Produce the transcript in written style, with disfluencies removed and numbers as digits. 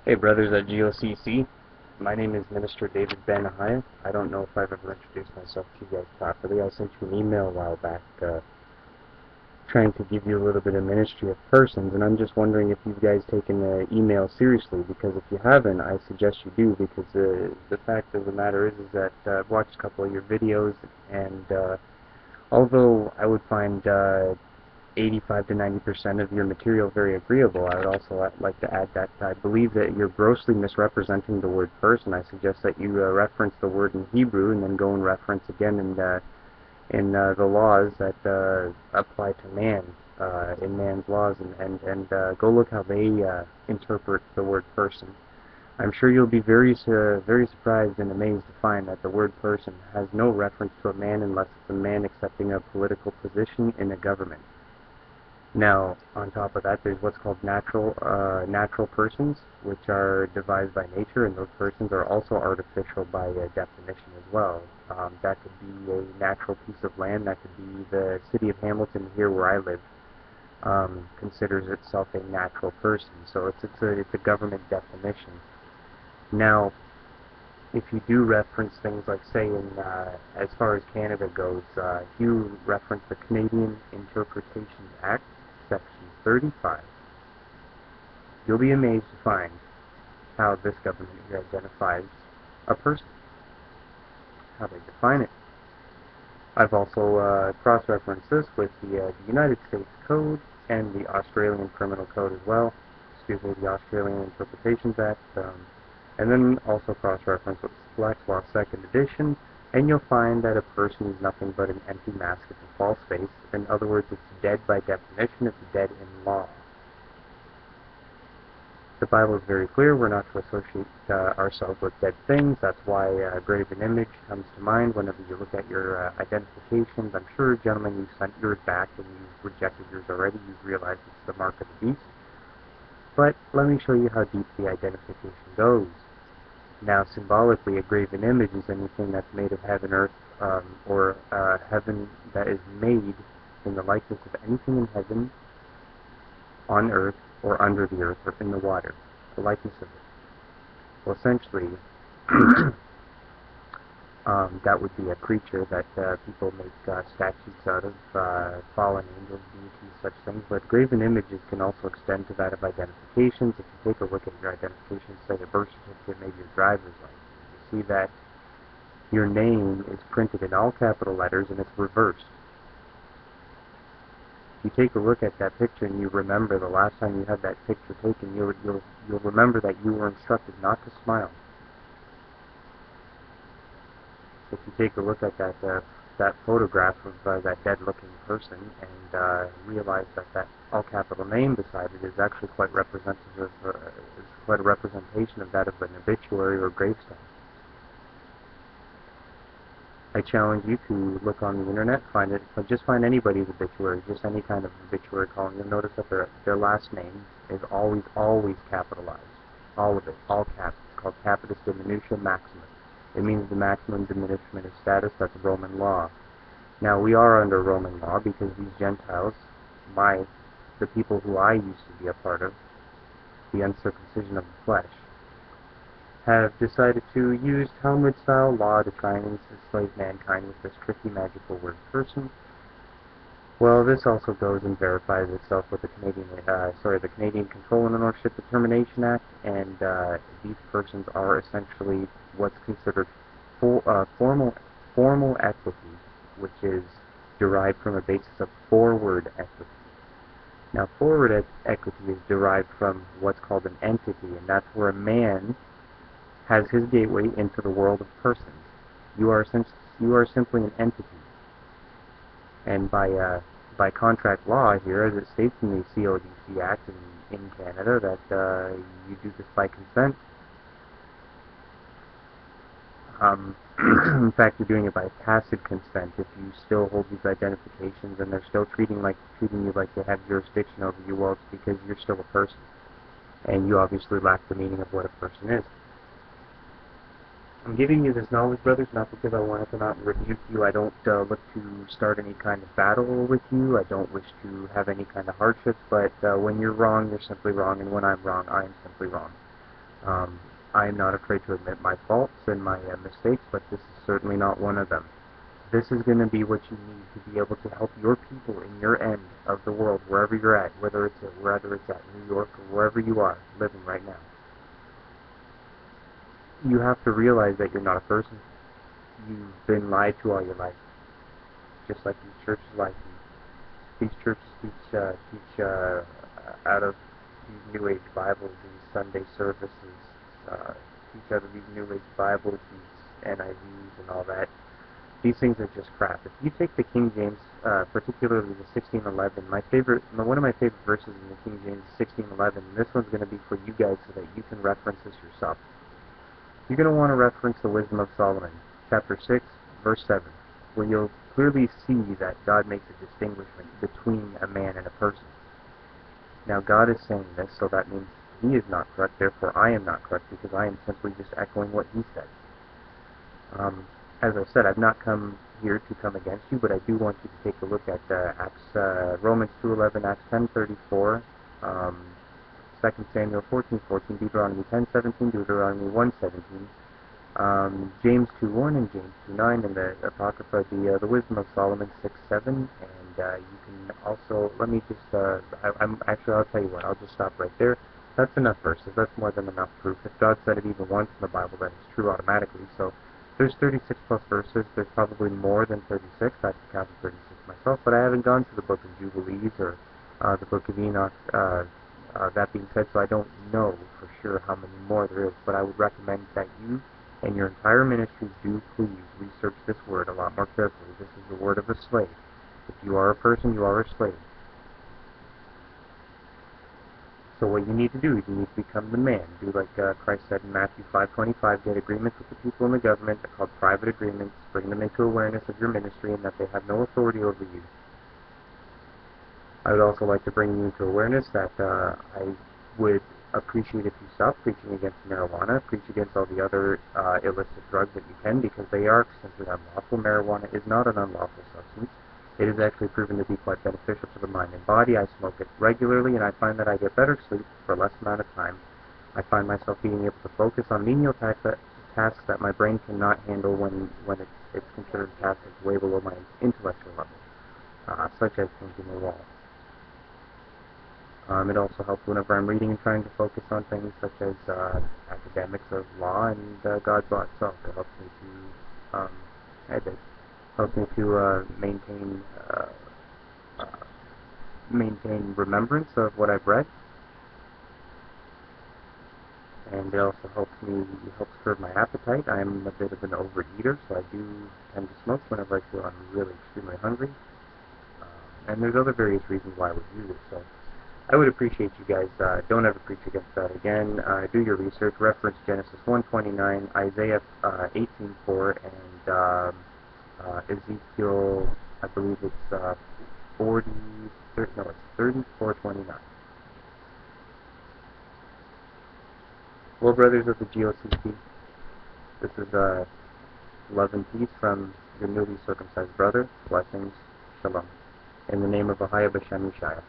Hey brothers at GOCC, my name is Minister David Ben-Ahia. I don't know if I've ever introduced myself to you guys properly. I sent you an email a while back trying to give you a little bit of ministry of persons, and I'm just wondering if you guys taken the email seriously, because if you haven't, I suggest you do, because the fact of the matter is that I've watched a couple of your videos, and although I would find 85 to 90% of your material very agreeable, I would also like to add that I believe that you're grossly misrepresenting the word person. I suggest that you reference the word in Hebrew and then go and reference again in the laws that apply to man, in man's laws, and go look how they interpret the word person. I'm sure you'll be very surprised and amazed to find that the word person has no reference to a man unless it's a man accepting a political position in a government. Now, on top of that, there's what's called natural persons, which are devised by nature, and those persons are also artificial by definition as well. That could be a natural piece of land. That could be the city of Hamilton here where I live. Considers itself a natural person, so it's a government definition. Now, if you do reference things like, say, as far as Canada goes, if you reference the Canadian Interpretation Act, Section 35, you'll be amazed to find how this government here identifies a person, how they define it. I've also cross-referenced this with the United States Code and the Australian Criminal Code as well, excuse me, the Australian Interpretations Act, and then also cross-reference with Black's Law 2nd edition, and you'll find that a person is nothing but an empty mask of a false face. In other words, it's dead by definition, it's dead in law. The Bible is very clear, we're not to associate ourselves with dead things. That's why a graven image comes to mind whenever you look at your identifications. I'm sure, gentlemen, you sent yours back and you've rejected yours already. You've realized it's the mark of the beast. But let me show you how deep the identification goes. Now, symbolically, a graven image is anything that's made of heaven, earth, or heaven that is made in the likeness of anything in heaven, on earth, or under the earth, or in the water, the likeness of it. Well, essentially, that would be a creature that people make statues out of, fallen angels, deities, such things. But graven images can also extend to that of identifications. If you take a look at your identifications, say a birth certificate, maybe your driver's license, you see that your name is printed in all capital letters and it's reversed. You take a look at that picture and you remember the last time you had that picture taken, you'll remember that you were instructed not to smile. If you take a look at that photograph of that dead-looking person and realize that all capital name beside it is actually quite representative, is quite a representation of that of an obituary or gravestone. I challenge you to look on the internet, just find anybody's obituary, just any kind of obituary column. You'll notice that their last name is always capitalized. All of it, all caps. It's called capitis diminutia maximus. It means the maximum diminishment of status. That's Roman law. Now, we are under Roman law because these Gentiles, the people who I used to be a part of, the uncircumcision of the flesh, have decided to use Talmud-style law to try and enslave mankind with this tricky magical word person. Well, this also goes and verifies itself with the Canadian Control and Ownership Determination Act, and these persons are essentially what's considered formal equity, which is derived from a basis of forward equity. Now, forward equity is derived from what's called an entity, and that's where a man has his gateway into the world of persons. You are simply an entity, and by contract law here, as it states in the GOCC Act in Canada, that you do this by consent. In fact, you're doing it by tacit consent if you still hold these identifications and they're still treating you like they have jurisdiction over you. Well, it's because you're still a person, and you obviously lack the meaning of what a person is. I'm giving you this knowledge, brothers, not because I want to come out and rebuke you. I don't look to start any kind of battle with you. I don't wish to have any kind of hardships, but when you're wrong, you're simply wrong, and when I'm wrong, I am simply wrong. I am not afraid to admit my faults and my mistakes, but this is certainly not one of them. This is going to be what you need to be able to help your people in your end of the world, wherever you're at, whether it's at New York or wherever you are living right now. You have to realize that you're not a person. You've been lied to all your life, just like these churches lie to you. These churches teach out of these New Age Bibles, these Sunday services, teach out of these New Age Bibles, these NIVs and all that. These things are just crap. If you take the King James, particularly the 1611, one of my favorite verses in the King James is 1611. This one's going to be for you guys so that you can reference this yourself. You're going to want to reference the Wisdom of Solomon, chapter 6, verse 7, where you'll clearly see that God makes a distinguishment between a man and a person. Now, God is saying this, so that means He is not correct, therefore I am not correct, because I am simply just echoing what He said. As I said, I've not come here to come against you, but I do want you to take a look at Romans 2:11, Acts 10:34, 2 Samuel 14:14, Deuteronomy 10:17, Deuteronomy 1:17, James 2:1 and James 2:9, and the Apocrypha, the Wisdom of Solomon 6:7, and you can also, let me just, I'll tell you what, I'll just stop right there. That's enough verses. That's more than enough proof. If God said it even once in the Bible, then it's true automatically. So there's 36 plus verses. There's probably more than 36. I've counted 36 myself, but I haven't gone to the book of Jubilees or the book of Enoch. That being said, so I don't know for sure how many more there is, but I would recommend that you and your entire ministry do please research this word a lot more carefully. This is the word of a slave. If you are a person, you are a slave. So what you need to do is you need to become the man. Do like Christ said in Matthew 5:25, get agreements with the people in the government. They're called private agreements. Bring them into awareness of your ministry and that they have no authority over you. I would also like to bring you into awareness that I would appreciate if you stop preaching against marijuana, preach against all the other illicit drugs that you can, because they are considered unlawful. Marijuana is not an unlawful substance. It is actually proven to be quite beneficial to the mind and body. I smoke it regularly, and I find that I get better sleep for less amount of time. I find myself being able to focus on menial tasks that my brain cannot handle when it's considered a task that's way below my intellectual level, such as painting a wall. It also helps whenever I'm reading and trying to focus on things such as academics of law and God's law itself. It helps me to maintain remembrance of what I've read, and it also helps curb my appetite. I'm a bit of an overeater, so I do tend to smoke whenever I feel I'm really extremely hungry, and there's other various reasons why I would do this. So I would appreciate you guys don't ever preach against that again. Do your research. Reference Genesis 1:29, Isaiah 18:4, and Ezekiel, I believe it's 34:29. Well, brothers of the GOCC, this is love and peace from your newly circumcised brother. Blessings. Shalom. In the name of Ahaya B'Shem Yeshaya.